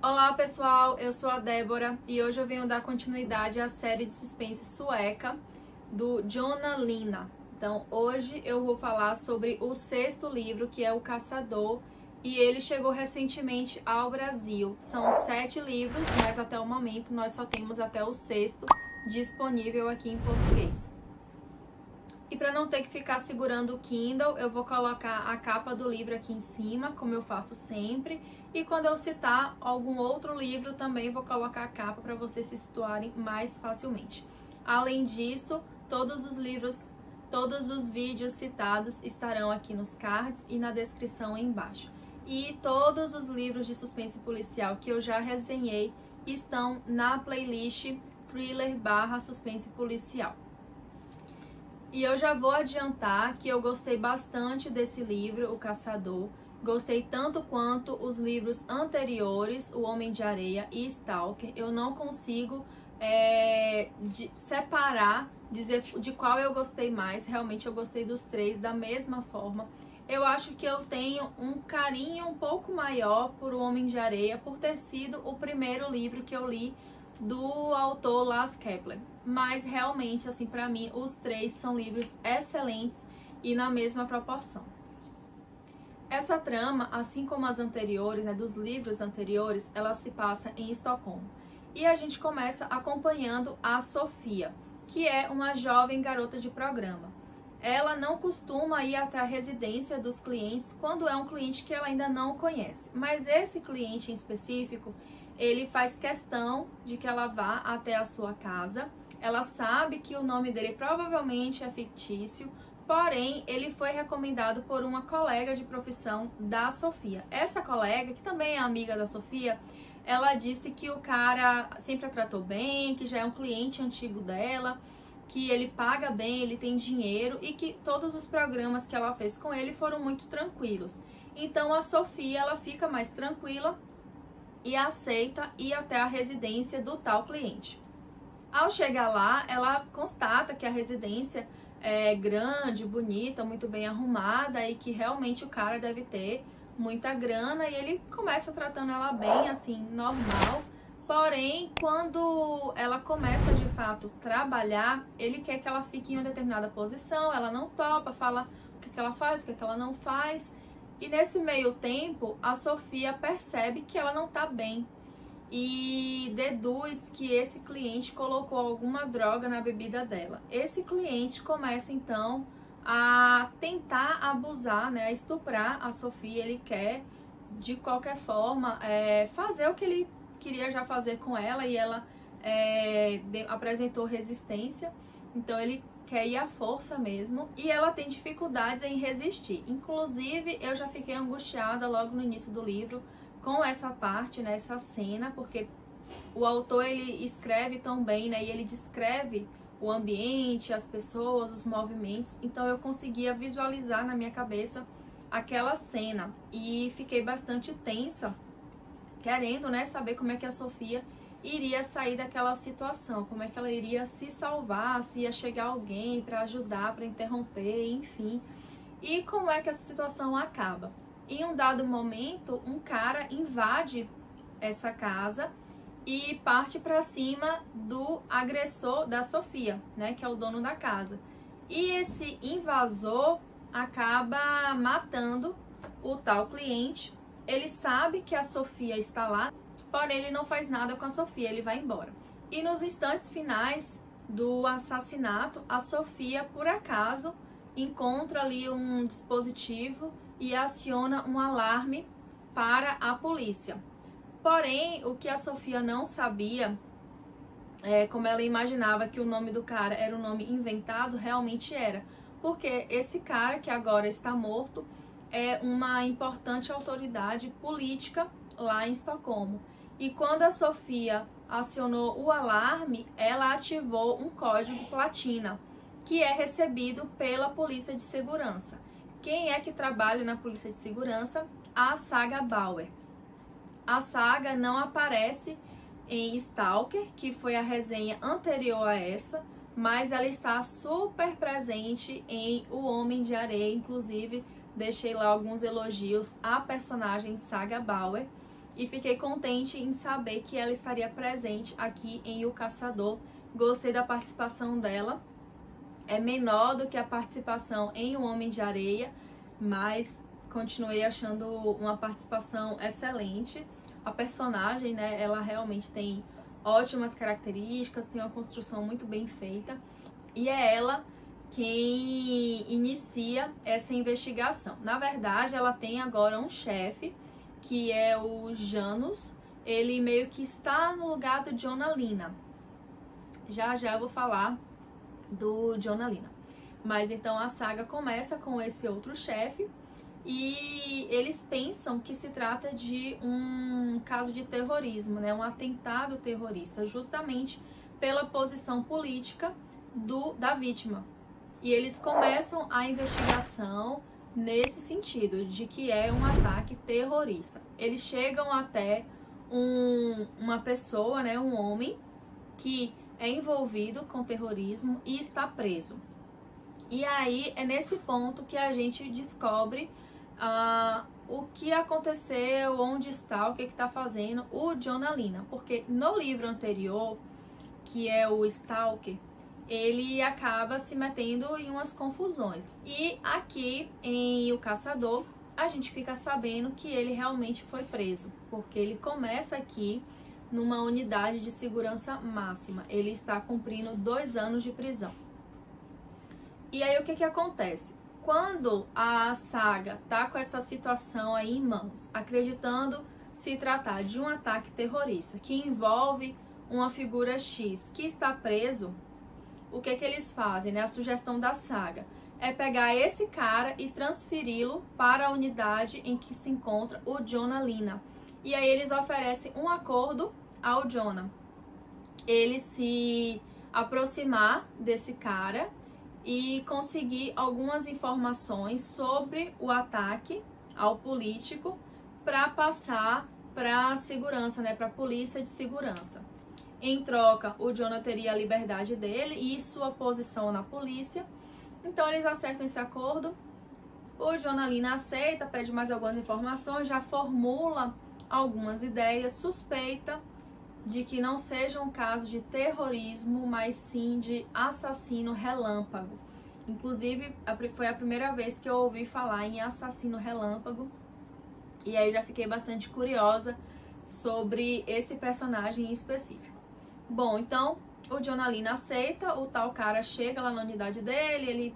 Olá pessoal, eu sou a Débora e hoje eu venho dar continuidade à série de suspense sueca do Jonas Linna. Então hoje eu vou falar sobre o 6º livro, que é O Caçador, e ele chegou recentemente ao Brasil. São 7 livros, mas até o momento nós só temos até o 6º disponível aqui em português. E para não ter que ficar segurando o Kindle, eu vou colocar a capa do livro aqui em cima, como eu faço sempre. E quando eu citar algum outro livro, também vou colocar a capa para vocês se situarem mais facilmente. Além disso, todos os vídeos citados estarão aqui nos cards e na descrição aí embaixo. E todos os livros de suspense policial que eu já resenhei estão na playlist Thriller/Suspense Policial. E eu já vou adiantar que eu gostei bastante desse livro, O Caçador. Gostei tanto quanto os livros anteriores, O Homem de Areia e Stalker. Eu não consigo separar, dizer de qual eu gostei mais. Realmente eu gostei dos 3 da mesma forma. Eu acho que eu tenho um carinho um pouco maior por O Homem de Areia, por ter sido o primeiro livro que eu li do autor Lars Kepler. Mas realmente, assim, para mim, os 3 são livros excelentes e na mesma proporção. Essa trama, assim como as anteriores, dos livros anteriores, ela se passa em Estocolmo. E a gente começa acompanhando a Sofia, que é uma jovem garota de programa. Ela não costuma ir até a residência dos clientes quando é um cliente que ela ainda não conhece. Mas esse cliente em específico, ele faz questão de que ela vá até a sua casa. Ela sabe que o nome dele provavelmente é fictício, porém, ele foi recomendado por uma colega de profissão da Sofia. Essa colega, que também é amiga da Sofia, ela disse que o cara sempre a tratou bem, que já é um cliente antigo dela, que ele paga bem, ele tem dinheiro e que todos os programas que ela fez com ele foram muito tranquilos. Então, a Sofia, ela fica mais tranquila e aceita ir até a residência do tal cliente. Ao chegar lá, ela constata que a residência é grande, bonita, muito bem arrumada e que realmente o cara deve ter muita grana, e ele começa tratando ela bem, assim, normal. Porém, quando ela começa de fato trabalhar, ele quer que ela fique em uma determinada posição, ela não topa, fala o que ela faz, o que ela não faz. E nesse meio tempo, a Sofia percebe que ela não tá bem e deduz que esse cliente colocou alguma droga na bebida dela. Esse cliente começa então a tentar abusar, a estuprar a Sofia. Ele quer de qualquer forma fazer o que ele queria já fazer com ela, e ela apresentou resistência, então ele quer ir à força mesmo, e ela tem dificuldades em resistir. Inclusive, eu já fiquei angustiada logo no início do livro com essa parte, essa cena, porque o autor, ele escreve tão bem, e ele descreve o ambiente, as pessoas, os movimentos, então eu conseguia visualizar na minha cabeça aquela cena, e fiquei bastante tensa, querendo, saber como é que a Sofia iria sair daquela situação, como é que ela iria se salvar, se ia chegar alguém para ajudar, para interromper, enfim. E como é que essa situação acaba? Em um dado momento, um cara invade essa casa e parte para cima do agressor da Sofia, que é o dono da casa. E esse invasor acaba matando o tal cliente. Ele sabe que a Sofia está lá, porém ele não faz nada com a Sofia, ele vai embora. E nos instantes finais do assassinato, a Sofia, por acaso, encontra ali um dispositivo e aciona um alarme para a polícia. Porém, o que a Sofia não sabia, como ela imaginava que o nome do cara era um nome inventado, realmente era. Porque esse cara, que agora está morto, é uma importante autoridade política lá em Estocolmo. E quando a Sofia acionou o alarme, ela ativou um código platina, que é recebido pela Polícia de Segurança. Quem é que trabalha na Polícia de Segurança? A Saga Bauer. A Saga não aparece em Stalker, que foi a resenha anterior a essa, mas ela está super presente em O Homem de Areia. Inclusive, deixei lá alguns elogios à personagem Saga Bauer. e fiquei contente em saber que ela estaria presente aqui em O Caçador. Gostei da participação dela. É menor do que a participação em O Homem de Areia, mas continuei achando uma participação excelente. A personagem, né, ela realmente tem ótimas características, tem uma construção muito bem feita. E é ela quem inicia essa investigação. Na verdade, ela tem agora um chefe, que é o Janus. Ele meio que está no lugar do Jonah Lina. Já já eu vou falar do Jonah Lina. Mas então a saga começa com esse outro chefe e eles pensam que se trata de um caso de terrorismo, né? Um atentado terrorista, justamente pela posição política da vítima. E eles começam a investigação nesse sentido, de que é um ataque terrorista. Eles chegam até uma pessoa, né, um homem, que é envolvido com terrorismo e está preso. E aí é nesse ponto que a gente descobre o que aconteceu, onde está, o que está fazendo o Jonah Lina. Porque no livro anterior, que é o Stalker, ele acaba se metendo em umas confusões. E aqui em O Caçador, a gente fica sabendo que ele realmente foi preso, porque ele começa aqui numa unidade de segurança máxima. Ele está cumprindo 2 anos de prisão. E aí o que acontece? Quando a saga tá com essa situação aí em mãos, acreditando se tratar de um ataque terrorista que envolve uma figura X que está preso, o que eles fazem, né? A sugestão da saga é pegar esse cara e transferi-lo para a unidade em que se encontra o Jonah Lina. E aí eles oferecem um acordo ao Jonah. Ele se aproximar desse cara e conseguir algumas informações sobre o ataque ao político para passar para a segurança, né? Para a polícia de segurança. Em troca, o Jonah teria a liberdade dele e sua posição na polícia. Então, eles acertam esse acordo. O Jonah Lina aceita, pede mais algumas informações, já formula algumas ideias, suspeita de que não seja um caso de terrorismo, mas sim de assassino relâmpago. Inclusive, foi a primeira vez que eu ouvi falar em assassino relâmpago. E aí já fiquei bastante curiosa sobre esse personagem em específico. Bom, então o Jonah Lina aceita, o tal cara chega lá na unidade dele, ele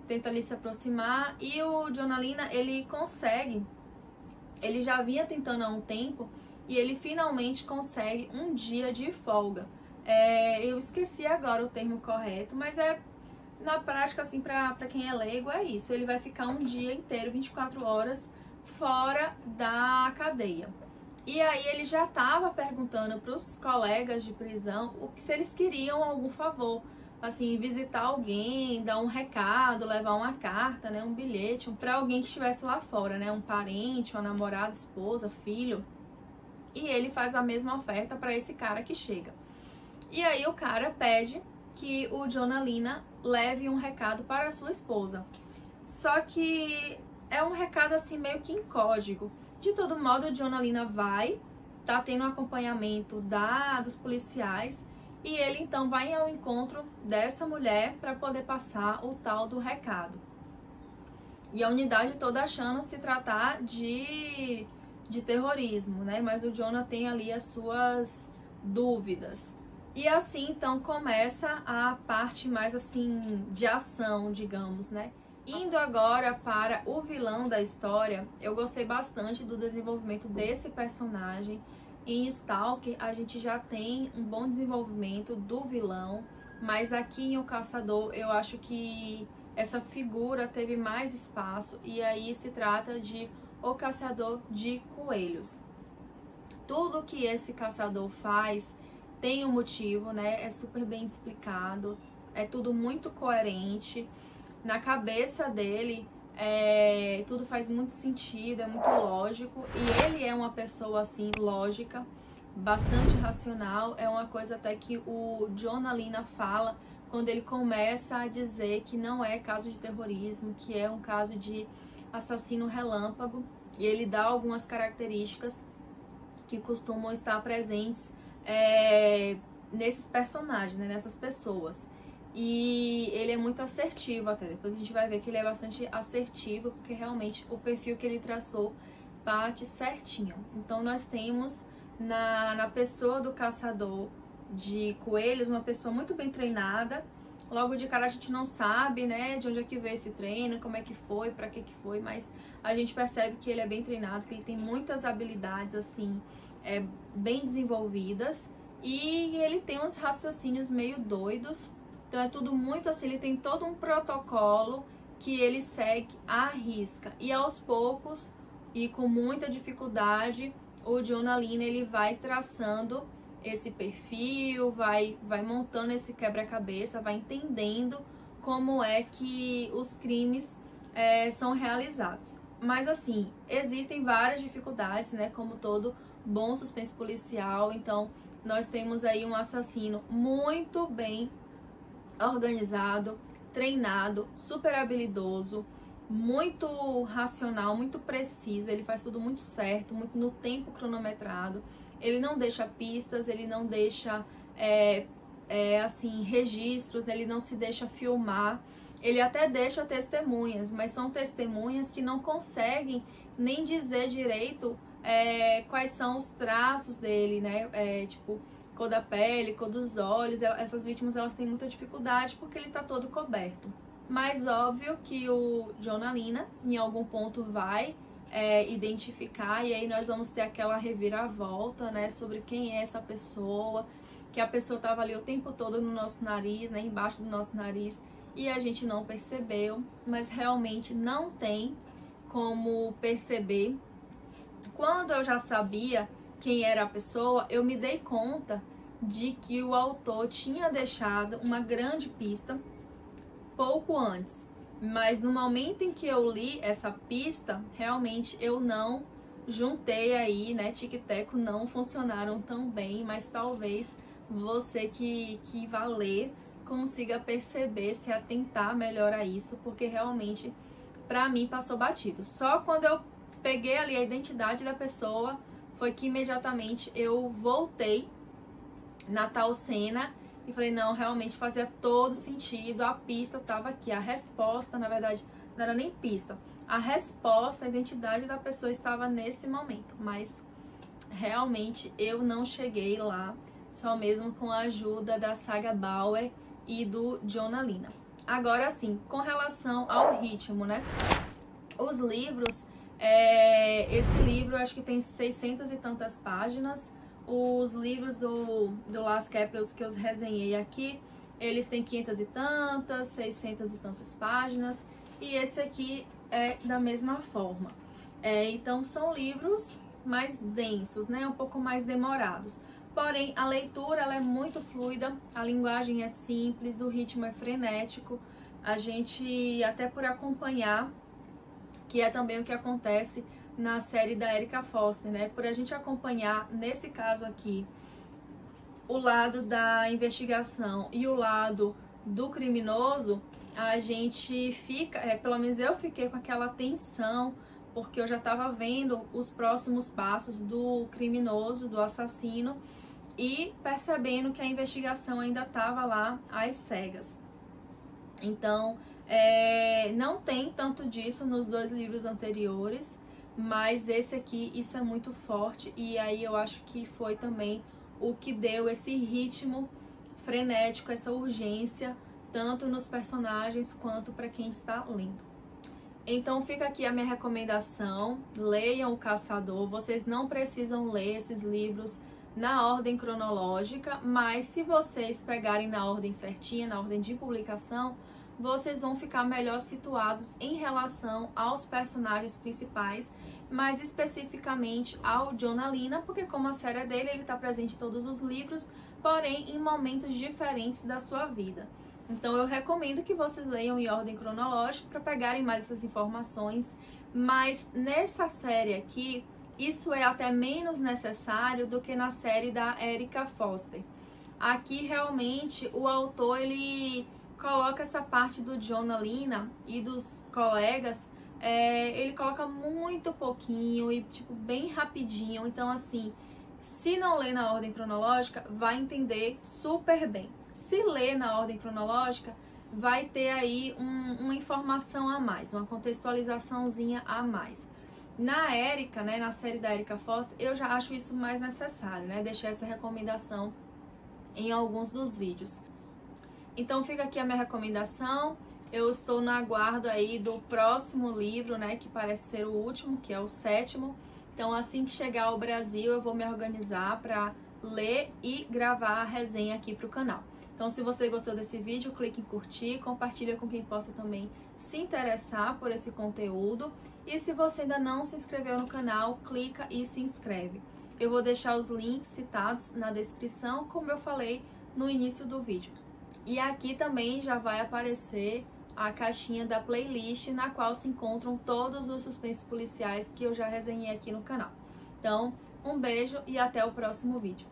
tenta ali se aproximar e o Jonah Lina, ele consegue, ele já vinha tentando há um tempo e ele finalmente consegue um dia de folga. Eu esqueci agora o termo correto, mas na prática, assim, pra quem é leigo, é isso. Ele vai ficar um dia inteiro, 24 horas, fora da cadeia. E aí ele já estava perguntando para os colegas de prisão se eles queriam algum favor, assim, visitar alguém, dar um recado, levar uma carta, né, um bilhete, para alguém que estivesse lá fora, né, um parente, uma namorada, esposa, filho. E ele faz a mesma oferta para esse cara que chega. E aí o cara pede que o Jonah Lina leve um recado para a sua esposa. Só que é um recado assim meio que em código. De todo modo, o Jonah Lina vai, tá tendo um acompanhamento dos policiais e ele então vai ao encontro dessa mulher para poder passar o tal do recado. E a unidade toda achando se tratar de terrorismo, né? Mas o Jonah tem ali as suas dúvidas. E assim então começa a parte mais assim de ação, digamos, né? Indo agora para o vilão da história, eu gostei bastante do desenvolvimento desse personagem. Em Stalker, a gente já tem um bom desenvolvimento do vilão, mas aqui em O Caçador, eu acho que essa figura teve mais espaço, e aí se trata de O Caçador de Coelhos. Tudo que esse caçador faz tem um motivo, né? É super bem explicado, é tudo muito coerente. Na cabeça dele, tudo faz muito sentido, é muito lógico. E ele é uma pessoa, assim, lógica, bastante racional. É uma coisa até que o Jonah Lina fala quando ele começa a dizer que não é caso de terrorismo, que é um caso de assassino relâmpago. E ele dá algumas características que costumam estar presentes nesses personagens, né, nessas pessoas. E ele é muito assertivo até. Depois a gente vai ver que ele é bastante assertivo, porque realmente o perfil que ele traçou bate certinho. Então nós temos na pessoa do caçador de coelhos uma pessoa muito bem treinada. Logo de cara a gente não sabe, né, de onde é que veio esse treino, como é que foi, pra que foi, mas a gente percebe que ele é bem treinado, que ele tem muitas habilidades, assim, bem desenvolvidas, e ele tem uns raciocínios meio doidos. Então é tudo muito assim, ele tem todo um protocolo que ele segue à risca. E aos poucos, e com muita dificuldade, o Jonalina ele vai traçando esse perfil, vai montando esse quebra-cabeça, vai entendendo como é que os crimes são realizados. Mas assim, existem várias dificuldades, né? Como todo bom suspense policial. Então, nós temos aí um assassino muito bem organizado, treinado, super habilidoso, muito racional, muito preciso. Ele faz tudo muito certo, muito no tempo cronometrado. Ele não deixa pistas, ele não deixa assim, registros, né? Ele não se deixa filmar. Ele até deixa testemunhas, mas são testemunhas que não conseguem nem dizer direito quais são os traços dele, né? Tipo, cor da pele, cor dos olhos. Essas vítimas elas têm muita dificuldade porque ele tá todo coberto. Mas óbvio que o Jonalina em algum ponto vai identificar, e aí nós vamos ter aquela reviravolta, né, sobre quem é essa pessoa, que a pessoa tava ali o tempo todo no nosso nariz, né, embaixo do nosso nariz, e a gente não percebeu, mas realmente não tem como perceber. Quando eu já sabia quem era a pessoa, eu me dei conta de que o autor tinha deixado uma grande pista pouco antes. Mas no momento em que eu li essa pista, realmente eu não juntei aí, né? Tic-teco não funcionaram tão bem, mas talvez você que vai ler consiga perceber, se atentar melhor a isso, porque realmente pra mim passou batido. Só quando eu peguei ali a identidade da pessoa, foi que imediatamente eu voltei na tal cena e falei, não, realmente fazia todo sentido, a pista tava aqui, a resposta, na verdade, não era nem pista, a resposta, a identidade da pessoa estava nesse momento, mas realmente eu não cheguei lá, só mesmo com a ajuda da Saga Bauer e do Jonalina. Agora sim, com relação ao ritmo, né? Os livros, esse livro acho que tem 600 e tantas páginas. Os livros do Lars Kepler, os que eu resenhei aqui, eles têm 500 e tantas, 600 e tantas páginas. E esse aqui é da mesma forma. Então são livros mais densos, né? Um pouco mais demorados. Porém, a leitura ela é muito fluida, a linguagem é simples, o ritmo é frenético. A gente, até por acompanhar, que é também o que acontece na série da Erica Foster, né? Por a gente acompanhar, nesse caso aqui, o lado da investigação e o lado do criminoso, a gente fica, pelo menos eu fiquei com aquela tensão, porque eu já estava vendo os próximos passos do criminoso, do assassino, e percebendo que a investigação ainda estava lá às cegas. Então, não tem tanto disso nos dois livros anteriores, mas esse aqui, isso é muito forte, e aí eu acho que foi também o que deu esse ritmo frenético, essa urgência, tanto nos personagens quanto para quem está lendo. Então fica aqui a minha recomendação, leiam O Caçador. Vocês não precisam ler esses livros na ordem cronológica, mas se vocês pegarem na ordem certinha, na ordem de publicação, vocês vão ficar melhor situados em relação aos personagens principais, mais especificamente ao Jonalina, porque como a série é dele, ele está presente em todos os livros, porém em momentos diferentes da sua vida. Então eu recomendo que vocês leiam em ordem cronológica para pegarem mais essas informações, mas nessa série aqui, isso é até menos necessário do que na série da Erica Foster. Aqui realmente o autor ele coloca essa parte do Jonalina e dos colegas, ele coloca muito pouquinho e tipo bem rapidinho, então assim, Se não ler na ordem cronológica, vai entender super bem. Se ler na ordem cronológica, vai ter aí uma informação a mais, uma contextualizaçãozinha a mais. Na Erika, né, na série da Erika Foster, eu já acho isso mais necessário, né? Deixei essa recomendação em alguns dos vídeos. Então fica aqui a minha recomendação. Eu estou no aguardo aí do próximo livro, né, que parece ser o último, que é o 7º. Então assim que chegar ao Brasil, eu vou me organizar para ler e gravar a resenha aqui para o canal. Então se você gostou desse vídeo, clique em curtir, compartilha com quem possa também se interessar por esse conteúdo. E se você ainda não se inscreveu no canal, clica e se inscreve. Eu vou deixar os links citados na descrição, como eu falei no início do vídeo. E aqui também já vai aparecer a caixinha da playlist, na qual se encontram todos os suspenses policiais que eu já resenhei aqui no canal. Então, um beijo e até o próximo vídeo.